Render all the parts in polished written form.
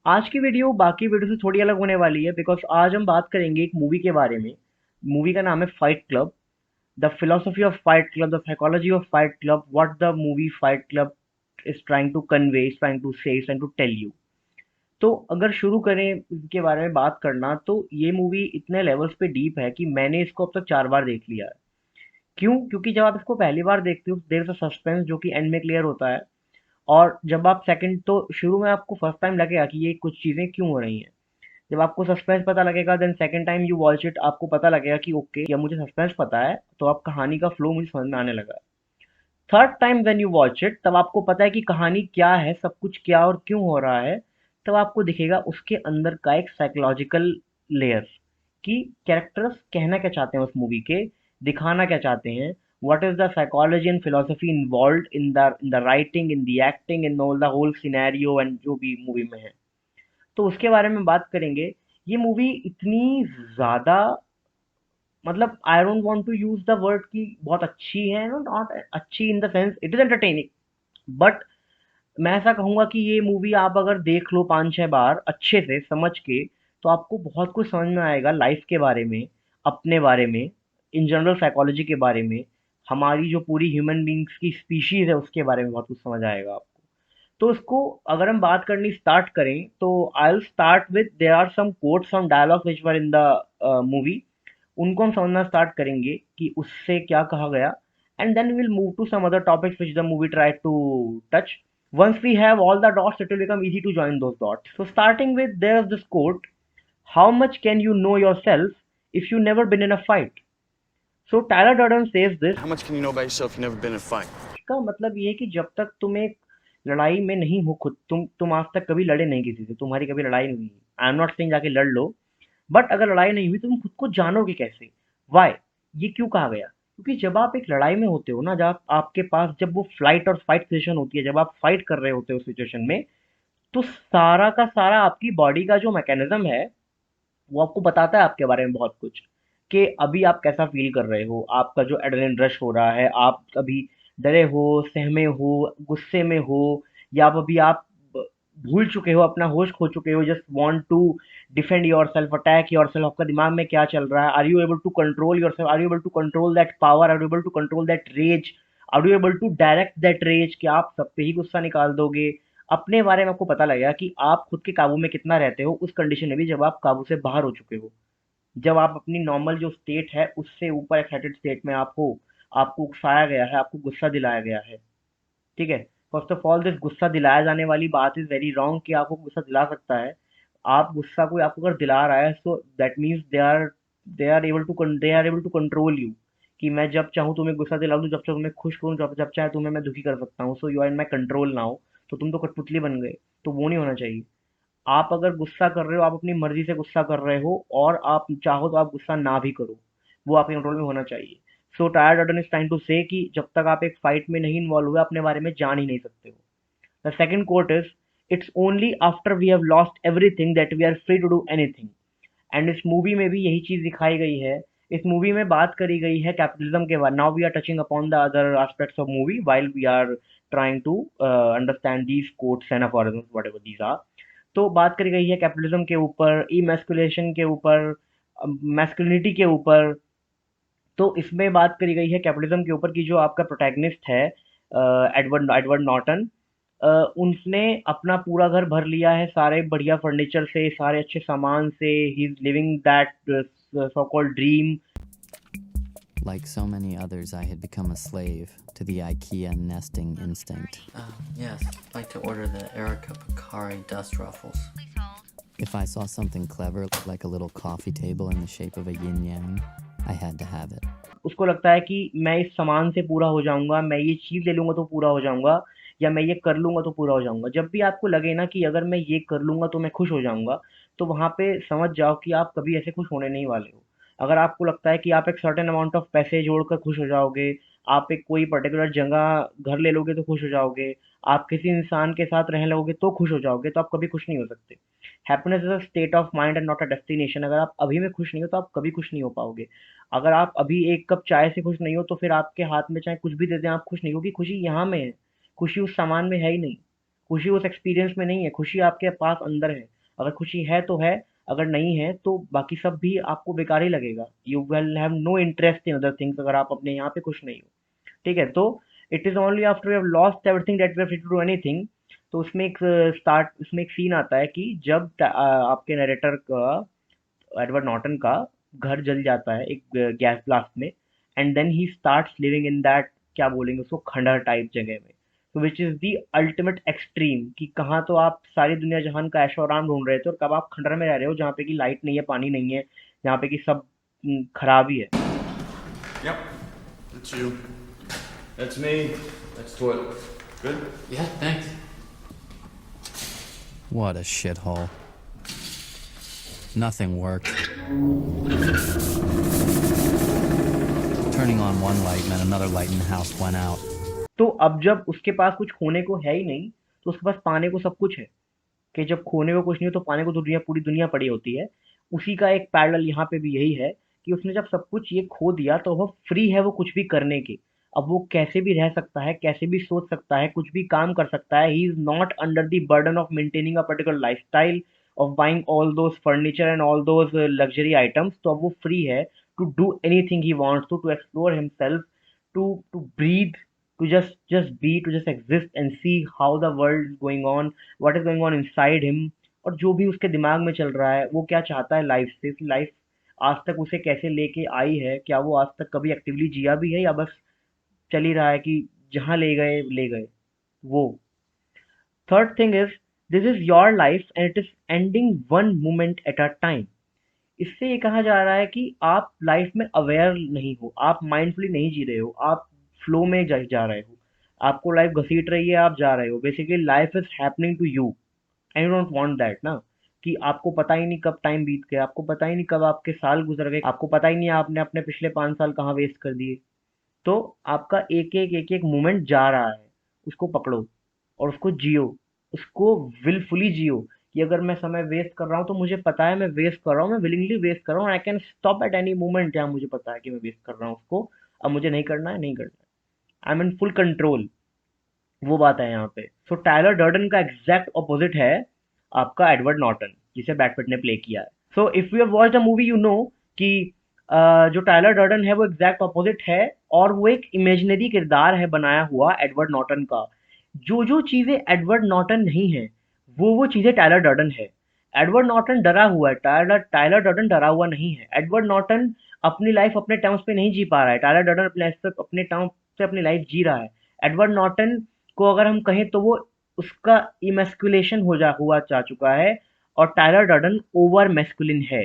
आज की वीडियो बाकी वीडियो से थोड़ी अलग होने वाली है बिकॉज आज हम बात करेंगे एक मूवी के बारे में। मूवी का नाम है Fight Club. The philosophy of Fight Club, the psychology of Fight Club, what the movie Fight Club is trying to convey, is trying to say, is trying to tell you. तो अगर शुरू करें इसके बारे में बात करना, तो ये मूवी इतने लेवल्स पे डीप है कि मैंने इसको अब तक 4 बार देख लिया है। क्यों? क्योंकि जब आप इसको पहली बार देखते हो देर इज अ सस्पेंस जो कि एंड में क्लियर होता है। और जब आप सेकंड, तो शुरू में आपको फर्स्ट टाइम लगेगा कि ये कुछ चीजें क्यों हो रही हैं। जब आपको सस्पेंस पता लगेगा then second time you watch it, आपको पता लगेगा कि ओके अब मुझे सस्पेंस पता है, तो अब कहानी का फ्लो मुझे समझ में आने लगा है। Third time when you watch it, तब आपको पता है कि कहानी क्या है, सब कुछ क्या और क्यों हो रहा है। तब आपको दिखेगा उसके अंदर का एक साइकोलॉजिकल लेयर, कि कैरेक्टर्स कहना क्या चाहते हैं उस मूवी के, दिखाना क्या चाहते हैं। What is the psychology and philosophy involve in the writing, in the acting, in the whole scenario and जो भी मूवी में है। तो उसके बारे में बात करेंगे। ये मूवी इतनी ज़्यादा, मतलब I don't want to use the word कि बहुत अच्छी है, नॉट अच्छी in the sense it is entertaining, but मैं ऐसा कहूँगा कि ये मूवी आप अगर देख लो 5-6 बार अच्छे से समझ के, तो आपको बहुत कुछ समझ में आएगा लाइफ के बारे में, अपने बारे में, इन जनरल साइकोलॉजी के बारे में, हमारी जो पूरी ह्यूमन बींग्स की स्पीशीज़ है उसके बारे में बहुत कुछ समझ आएगा आपको। तो इसको अगर हम बात करनी स्टार्ट करें, तो I will start with there are some quotes, some dialogues which were in the movie. उनको हम समझना स्टार्ट करेंगे कि उससे क्या कहा गया, and then we will move to some other topics which the movie tried to touch. Once we have all the dots, it will become easy to join those dots. So starting with, there's this quote: how much can you know yourself if you never been in a fight? So Tyler Durden says this. How much can you know about yourself if you've never been in a fight? इसका मतलब ये है कि जब तक तुम एक लड़ाई में नहीं हो खुद, तुम आज तक कभी लड़े नहीं किसी से, तुम्हारी कभी लड़ाई नहीं हुई। आई एम नॉट सेइंग जाके लड़ लो, बट अगर लड़ाई नहीं हुई तो तुम खुद को जानोगे कैसे? वाई? ये क्यों कहा गया? क्योंकि जब आप एक लड़ाई में होते हो ना, जब आपके पास जब वो फ्लाइट और फाइट सिचुएशन होती है, जब आप फाइट कर रहे होते हो उस सिचुएशन में, तो सारा का सारा आपकी बॉडी का जो मैकेनिज्म है, वो आपको बताता है आपके बारे में बहुत कुछ, कि अभी आप कैसा फील कर रहे हो, आपका जो एड्रेनलिन रश हो रहा है, आप अभी डरे हो, सहमे हो, गुस्से में हो, या अभी आप भूल चुके हो, अपना होश खो चुके हो, just want to defend yourself, attack yourself. आपका दिमाग में क्या चल रहा है? Are you able to control yourself? Are you able to control that power? Are you able to control that rage? Are you able to direct that rage कि आप सब पे ही गुस्सा निकाल दोगे? अपने बारे में आपको पता लगेगा कि आप खुद के काबू में कितना रहते हो उस कंडीशन में भी, जब आप काबू से बाहर हो चुके हो, जब आप अपनी नॉर्मल जो स्टेट है उससे ऊपर एक्साइटेड स्टेट में आप हो, आपको उकसाया गया है, आपको गुस्सा दिलाया गया है। ठीक है? फर्स्ट ऑफ ऑल, दिस गुस्सा दिलाया जाने वाली बात इज वेरी रॉन्ग, कि आपको गुस्सा दिला सकता है। आप गुस्सा कोई आपको अगर दिला रहा है, so that means they are able to control you, कि मैं जब चाहूँ तुम्हें गुस्सा दिला दूँ, जब चाहूँ तुम्हें खुश करूँ, जब जब चाहे तुम्हें मैं दुखी कर सकता हूँ। So you are in my control now. तो तुम तो कठपुतली बन गए। तो वो नहीं होना चाहिए। आप अगर गुस्सा कर रहे हो, आप अपनी मर्जी से गुस्सा कर रहे हो, और आप चाहो तो आप गुस्सा ना भी करो, वो आपके कंट्रोल में होना चाहिए। So Tyler Durden is trying to say कि जब तक आप एक फाइट में नहीं इन्वॉल्व हुए, अपने बारे में जान ही नहीं सकते हो। The second quote is, it's only after we have lost everything that we are free to do anything. And इस मूवी में भी यही चीज दिखाई गई है। इस मूवी में बात करी गई है कैपिटलिज्म के बारे। Now we are touching upon the other aspects of movie while we are trying to understand these quotes and aphorisms whatever these are. तो बात करी गई है कैपिटलिज्म के ऊपर, इमैस्कुलेशन के ऊपर, मैस्कुलिनिटी के ऊपर। तो इसमें बात करी गई है कैपिटलिज्म के ऊपर की जो आपका प्रोटैगनिस्ट है, एडवर्ड एडवर्ड नॉर्टन, उसने अपना पूरा घर भर लिया है सारे बढ़िया फर्नीचर से, सारे अच्छे सामान से। He is living that so called dream. Like so many others, I had become a slave to the IKEA nesting instinct. Yes, I'd like to order the Erica Picari dust ruffles. If I saw something clever, like a little coffee table in the shape of a yin yang, I had to have it. उसको लगता है कि मैं इस सामान से पूरा हो जाऊंगा, मैं ये चीज ले लूंगा तो पूरा हो जाऊंगा, या मैं ये कर लूंगा तो पूरा हो जाऊंगा। जब भी आपको लगे ना कि अगर मैं ये कर लूंगा तो मैं खुश हो जाऊंगा, तो वहां पे समझ जाओ कि आप कभी ऐसे खुश होने नहीं वाले हो। अगर आपको लगता है कि आप एक सर्टेन अमाउंट ऑफ पैसे जोड़कर खुश हो जाओगे, आप एक कोई पर्टिकुलर जगह घर ले लोगे तो खुश हो जाओगे, आप किसी इंसान के साथ रहने लगोगे तो खुश हो जाओगे, तो आप कभी खुश नहीं हो सकते। Happiness is a state of mind and not a destination. अगर आप अभी में खुश नहीं हो तो आप कभी खुश नहीं हो पाओगे। अगर आप अभी एक कप चाय से खुश नहीं हो, तो फिर आपके हाथ में चाहे कुछ भी दे दें, आप खुश नहीं हो, क्योंकि खुशी यहाँ में है। खुशी उस सामान में है ही नहीं, खुशी उस एक्सपीरियंस में नहीं है, खुशी आपके पास अंदर है। अगर खुशी है तो है, अगर नहीं है तो बाकी सब भी आपको बेकार ही लगेगा। You will have no interest in other things अगर आप अपने यहाँ पे खुश नहीं हो। ठीक है, तो it is only after you have lost everything that you are free to do anything. तो उसमें एक सीन आता है कि जब आपके नरेटर का, एडवर्ड नॉर्टन का घर जल जाता है एक गैस ब्लास्ट में, and then he starts living in that, क्या बोलेंगे उसको, खंडहर टाइप जगह में। तो which is the ultimate extreme, कि कहाँ तो आप सारी दुनिया जहान का ऐशो आराम ढूंढ रहे थे और कब आप खंडहर में रह रहे हो जहाँ पे कि लाइट नहीं है, पानी नहीं है, जहाँ पे कि सब खराब ही है। Yep. That's you. That's me. That's toilet. Good? Yeah, thanks. What a shithole. Nothing worked. Turning on one light meant another light in the house went out. तो अब जब उसके पास कुछ खोने को है ही नहीं, तो उसके पास पाने को सब कुछ है। कि जब खोने को कुछ नहीं हो तो पाने को तो दुनिया, पूरी दुनिया पड़ी होती है। उसी का एक पैरेलल यहाँ पे भी यही है कि उसने जब सब कुछ ये खो दिया तो वो फ्री है वो कुछ भी करने के। अब वो कैसे भी रह सकता है, कैसे भी सोच सकता है, कुछ भी काम कर सकता है। He is not under the burden of maintaining a particular lifestyle, of buying all those furniture and all those luxury items. तो अब वो फ्री है to do anything he wants to explore himself, to breathe, to just be, to just exist and see how the world is going on, what is going on inside him, और जो भी उसके दिमाग में चल रहा है, वो क्या चाहता है लाइफ से, लाइफ आज तक उसे कैसे लेके आई है, क्या वो आज तक कभी एक्टिवली जिया भी है या बस चल ही रहा है कि जहाँ ले गए ले गए वो। Third thing is, this is your life and it is ending one moment at a time. इससे ये कहा जा रहा है कि आप लाइफ में अवेयर नहीं हो, आप माइंडफुली नहीं जी रहे हो, आप फ्लो में जा रहे हो, आपको लाइफ घसीट रही है, आप जा रहे हो। Basically life is happening to you and you don't want that ना, कि आपको पता ही नहीं कब टाइम बीत गया, आपको पता ही नहीं कब आपके साल गुजर गए, आपको पता ही नहीं आपने अपने पिछले 5 साल कहाँ वेस्ट कर दिए। तो आपका एक एक मोमेंट जा रहा है, उसको पकड़ो और उसको जियो, उसको विलफुली जियो। कि अगर मैं समय वेस्ट कर रहा हूँ तो मुझे पता है मैं वेस्ट कर रहा हूँ, मैं विलिंगली वेस्ट कर रहा हूँ, I can stop at any moment. जहाँ मुझे पता है कि मैं वेस्ट कर रहा हूँ उसको, अब मुझे नहीं करना है, नहीं करना है, I am in full control. वो बात है यहाँ पे। सो टायलर डर्डन का एग्जैक्ट ऑपोजिट है आपका एडवर्ड नॉर्टन, जिसे ब्रैड पिट ने प्ले किया है। So if you have watched the movie you know कि जो टायलर डर्डन है वो एग्जैक्ट ऑपोजिट है, और वो एक इमेजिनरी किरदार है बनाया हुआ एडवर्ड नॉर्टन का। जो जो चीजें एडवर्ड नॉर्टन नहीं है, वो चीजें टायलर डर्डन है। एडवर्ड नॉर्टन डरा हुआ है, टायलर टायलर डर्डन डरा हुआ नहीं है। एडवर्ड नॉर्टन अपनी लाइफ अपने टर्म्स पे नहीं जी पा रहा है, टायलर डर्डन अपने लाइफ पे, अपने टर्म्स से अपनी लाइफ जी रहा है। एडवर्ड नॉर्टन को अगर हम कहें तो वो, उसका इमेस्कुलेशन हुआ जा चुका है, और टायलर डर्डन ओवर मेस्कुलिन है।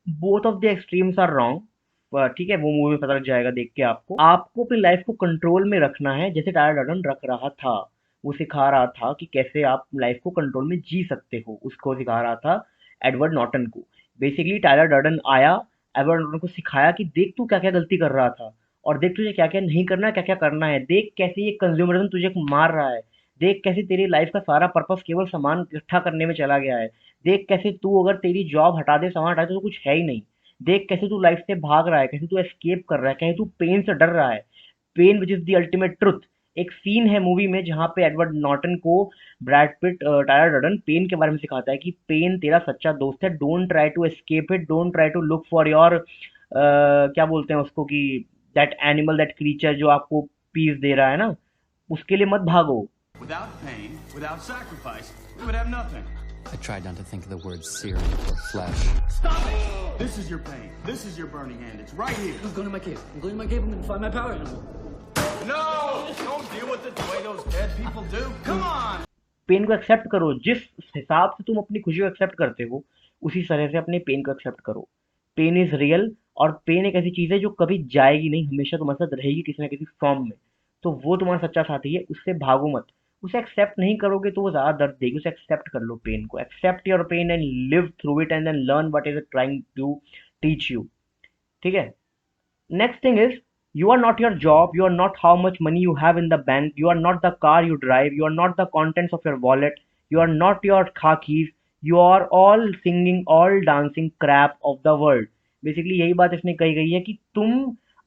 Both of the extremes are wrong. ठीक है, वो मूवी में पता लग जाएगा देख के आपको। आपको अपनी लाइफ को कंट्रोल में रखना है, जैसे टायलर डर्डन रख रहा था। वो सिखा रहा था कि कैसे आप लाइफ को कंट्रोल में जी सकते हो, उसको सिखा रहा था एडवर्ड नॉर्टन को। बेसिकली टायलर डर्डन आया, एडवर्ड नॉर्टन को सिखाया कि देख तू क्या क्या गलती कर रहा था, और देख तुझे क्या क्या नहीं करना है, क्या क्या करना है। देख कैसे ये कंज्यूमरिज्म तुझे मार रहा है, देख कैसे तेरी लाइफ का सारा पर्पस केवल सामान इकट्ठा करने में चला गया है। देख कैसे तू अगर तेरी जॉब हटा दे, सामान हटा दे, तो कुछ है ही नहीं। देख कैसे तू लाइफ से भाग रहा है, कैसे तू एस्केप कर रहा है, कैसे तू पेन से डर रहा है। Pain which is the ultimate truth. एक सीन है मूवी में जहाँ पे एडवर्ड नॉर्टन को Brad Pitt, Tyler Durden pain के बारे में सिखाता है कि पेन तेरा सच्चा दोस्त है, don't try to escape it, don't try to look for your, क्या बोलते हैं उसको, कि दैट एनिमल, दैट क्रीचर जो आपको पीस दे रहा है ना, उसके लिए मत भागो। Without pain, without sacrifice, we would have nothing. I tried not to think of the word serum or flesh. Stop it! This is your pain. This is your burning hand. It's right here. I'm going to my cave. I'm going to my cave. I'm going to find my power animal. No! Don't deal with it the way those dead people do. Come on! पेन को accept करो, जिस हिसाब से तुम अपनी खुशी को एक्सेप्ट करते हो उसी तरह से अपने पेन को एक्सेप्ट करो। पेन इज रियल, और पेन एक ऐसी चीज है जो कभी जाएगी नहीं, हमेशा तुम्हारे साथ रहेगी किसी ना किसी फॉर्म में। तो वो तुम्हारा सच्चा साथी है, उससे भागो मत। उसे एक्सेप्ट नहीं करोगे तो वो ज्यादा दर्द देगी। उसे एक्सेप्ट कर लो पेन को, accept your pain and live through it and then learn what is it trying to teach you. ठीक है, next thing is, you are not your job, you are not how much money you have in the bank, you are not the car you drive, you are not the contents of your wallet, you are not your car keys, you are all singing, all dancing crap of the world। Basically यही बात इसमें कही गई है कि तुम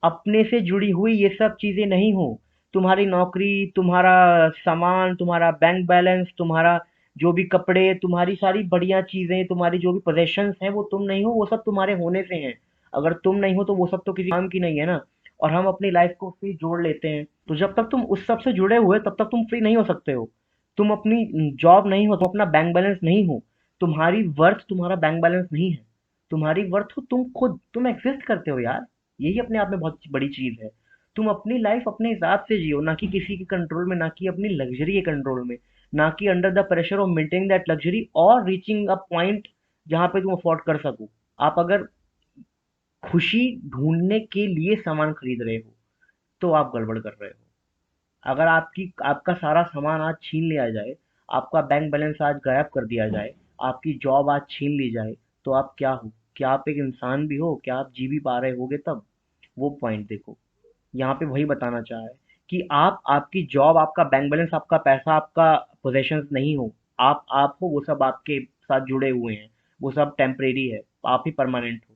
अपने से जुड़ी हुई ये सब चीजें नहीं हो। तुम्हारी नौकरी, तुम्हारा सामान, तुम्हारा बैंक बैलेंस, तुम्हारा जो भी कपड़े, तुम्हारी सारी बढ़िया चीजें, तुम्हारी जो भी पोजेशंस हैं, वो तुम नहीं हो, वो सब तुम्हारे होने से हैं। अगर तुम नहीं हो तो वो सब तो किसी काम की नहीं है ना। और हम अपनी लाइफ को उससे जोड़ लेते हैं। तो जब तक तुम उस सब से जुड़े हुए, तब तक तुम फ्री नहीं हो सकते हो। तुम अपनी जॉब नहीं हो, तुम अपना बैंक बैलेंस नहीं हो। तुम्हारी वर्थ तुम्हारा बैंक बैलेंस नहीं है। तुम्हारी वर्थ हो तुम खुद, तुम एग्जिस्ट करते हो यार। यही अपने आप में बहुत बड़ी चीज है। तुम अपनी लाइफ अपने हिसाब से जियो, ना कि किसी के कंट्रोल में, ना कि अपनी लग्जरी के कंट्रोल में, ना कि under the pressure of maintaining that luxury और रीचिंग अ पॉइंट जहां पे तुम अफोर्ड कर सको। आप अगर खुशी ढूंढने के लिए सामान खरीद रहे हो तो आप गड़बड़ कर रहे हो। अगर आपका सारा सामान आज छीन लिया जाए, आपका बैंक बैलेंस आज गायब कर दिया जाए, आपकी जॉब आज छीन ली जाए, तो आप क्या हो? क्या आप एक इंसान भी हो? क्या आप जी भी पा रहे होगे तब? वो पॉइंट देखो। यहाँ पे वही बताना चाहा है कि आप, आपकी जॉब, आपका बैंक बैलेंस, आपका पैसा, आपका पोजेशंस नहीं हो। आप हो, वो सब आपके साथ जुड़े हुए हैं। वो सब टेम्परेरी है। आप ही परमानेंट हो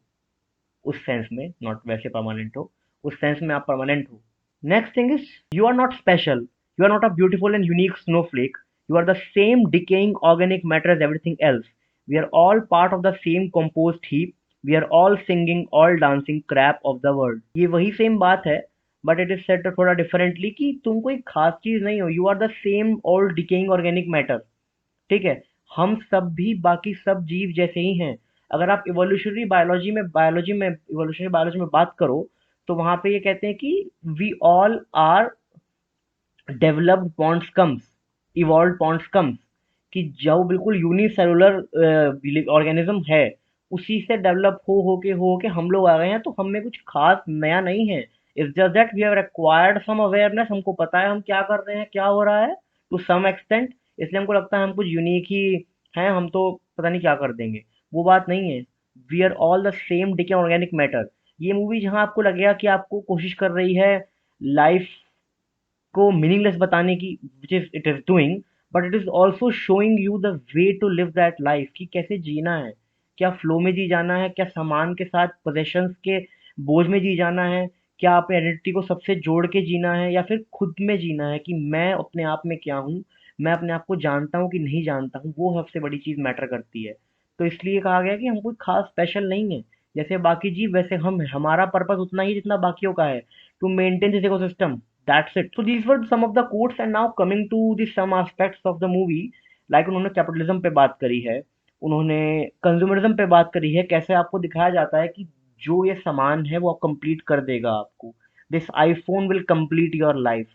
उस सेंस में, नॉट वैसे परमानेंट हो, उस सेंस में आप परमानेंट हो। Next thing is, you are not special. You are not a beautiful and unique snowflake. You are the same decaying organic matter as everything else. We are all part of the same compost heap. We are all singing, all dancing crap of the world. ये वही same बात है, but it is set थोड़ा differently कि तुम कोई खास चीज नहीं हो। You are the same old decaying organic matter. ठीक है? हम सब भी बाकी सब जीव जैसे ही हैं। अगर आप इवोल्यूशनरी बायोलॉजी में बात करो, तो वहां पे ये कहते हैं कि we all are developed pond scums, evolve pond scums, कि जो बिल्कुल यूनिसेलुलर ऑर्गेनिज्म है, उसी से डेवलप हो के हम लोग आ गए हैं। तो हम में कुछ खास नया नहीं है। It's just that we have required some awareness. हमको पता है हम क्या कर रहे हैं, क्या हो रहा है, टू सम एक्सटेंट। इसलिए हमको लगता है हम कुछ यूनिक ही हैं, हम तो पता नहीं क्या कर देंगे। वो बात नहीं है। We are all the same decay organic matter. ये मूवी जहां आपको लगेगा कि आपको कोशिश कर रही है लाइफ को मीनिंगलेस बताने की, which is it is doing, but it is also showing you the way to live that life, कि कैसे जीना है। क्या फ्लो में जी जाना है, क्या सामान के साथ पोजेशंस के बोझ में जी जाना है, क्या अपनी आइडेंटिटी को सबसे जोड़ के जीना है, या फिर खुद में जीना है कि मैं अपने आप में क्या हूँ, मैं अपने आप को जानता हूँ कि नहीं जानता हूँ। वो सबसे बड़ी चीज मैटर करती है। तो इसलिए कहा गया कि हम कोई खास स्पेशल नहीं है। जैसे बाकी जीव वैसे हम हैं। हमारा पर्पस उतना ही जितना बाकियों का है, to maintain this ecosystem. That's it. So these were some of the quotes, and now coming to the some aspects of the movie, like उन्होंने कैपिटलिज्म पे बात करी है, उन्होंने कंज्यूमरिज्म पे बात करी है, कैसे आपको दिखाया जाता है कि जो ये सामान है वो कंप्लीट कर देगा आपको। This iPhone will complete your life,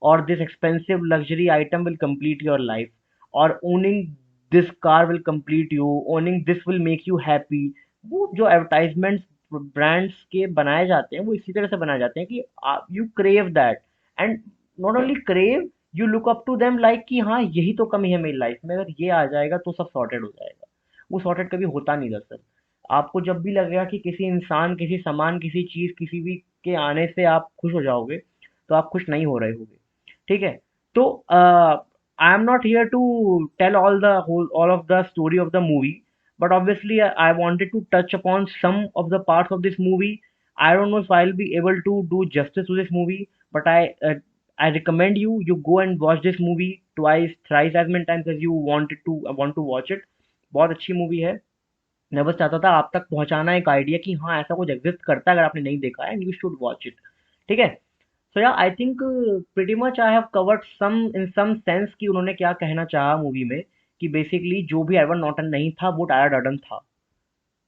और this expensive luxury item will complete your life, और owning this car will complete you, owning this will make you happy. वो जो एडवर्टाइजमेंट्स ब्रांड्स के बनाए जाते हैं, वो इसी तरह से बनाए जाते हैं कि you crave that, and not only crave, you look up to them like कि हाँ यही तो कमी है मेरी लाइफ में, अगर ये आ जाएगा तो सब सॉर्टेड हो जाएगा। वो सॉर्टेड कभी होता नहीं दरअसल। आपको जब भी लगेगा कि किसी इंसान, किसी सामान, किसी चीज, किसी भी के आने से आप खुश हो जाओगे, तो आप खुश नहीं हो रहे होगे। ठीक है? तो I am not here to tell all of the story of the movie, but obviously I wanted to touch upon some of the parts of this movie. I don't know if I'll be able to do justice to this movie, but I recommend you go and watch this movie twice, thrice as many times as you want to watch it. बहुत अच्छी movie है। मैं बस चाहता था आप तक पहुंचाना एक आइडिया कि हाँ ऐसा कुछ एग्जिस्ट करता है, अगर आपने नहीं देखा है, and you should watch it. ठीक है? So yeah I think pretty much I have covered some in some sense कि उन्होंने क्या कहना चाहा मूवी में, कि बेसिकली जो भी एडवर्ड नॉर्टन नहीं था वो टायर डर्डन था।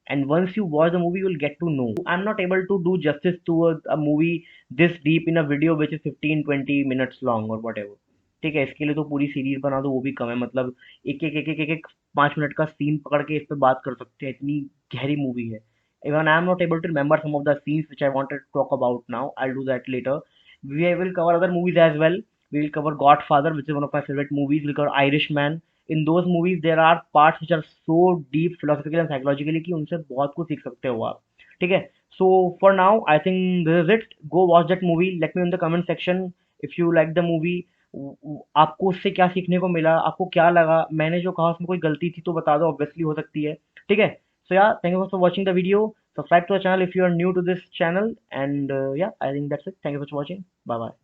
And once you watch the movie, you'll get to know. I'm not able to do justice to a movie this deep in a video which is 15-20 minutes long or whatever. ठीक है? इसके लिए तो पूरी series बना दो, वो भी कम है। मतलब एक 5 मिनट का सीन पकड़ के इस पे बात कर सकते हैं, इतनी गहरी मूवी है। Even I am not able to remember some of the scenes which I wanted to talk about now. I'll do that later. We will cover other movies as well. We will cover Godfather, which is one of my favorite movies. We'll cover Irishman. In those movies there are parts which are so deep philosophically and psychologically कि उनसे बहुत कुछ सीख सकते हो आप। ठीक है? So for now I think this is it. Go watch that movie. Let me in the comment section if you like the movie. आपको उससे क्या सीखने को मिला, आपको क्या लगा, मैंने जो कहा उसमें कोई गलती थी तो बता दो, ऑब्वियसली हो सकती है। ठीक है? So yeah, thank you for watching the video. Subscribe to the channel if you are new to this channel, and yeah, I think that's it. Thank you for watching. Bye bye.